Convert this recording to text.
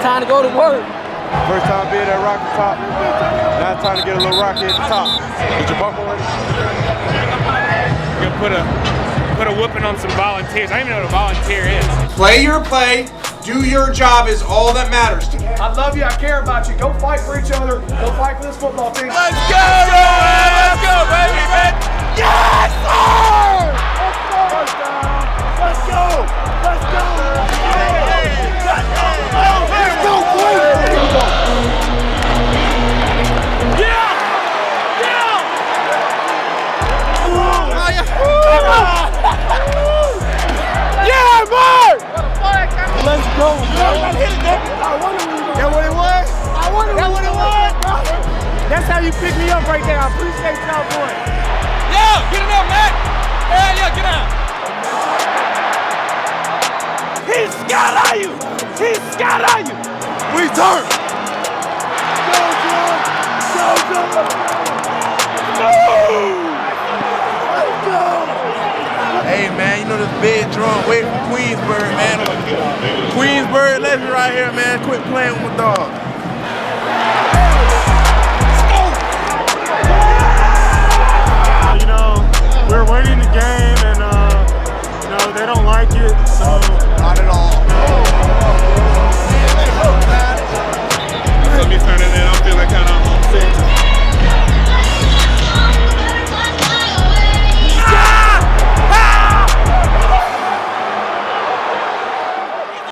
time to go to work. First time being at Rocky Top. Now it's time to get a little rocky at the top. Did you bump already? You're gonna put a whooping on some volunteers. I don't even know what a volunteer is. Play your play. Do your job is all that matters to you. I love you. I care about you. Go fight for each other. Go fight for this football team. Let's go! Let's go, baby! Yes, sir! Let's go! Let's go! Let's go, boys! Yeah! Yeah! Yeah, boy! Let's go! That what it was? That what it was? That's how you pick me up right there. I appreciate y'all boys. Yeah, get it out, Matt! Yeah, get out! He's got on you! He's got on you! Return! Go, John! Go, John! Go! Let's go! Hey man, you know this big drum way from Queensburg, man. Queensburg legend right here, man. Quit playing with my dog. You know, we're winning the game, and you know they don't like it, so Not at all. Let me turn it in. I'm feeling kind of homesick.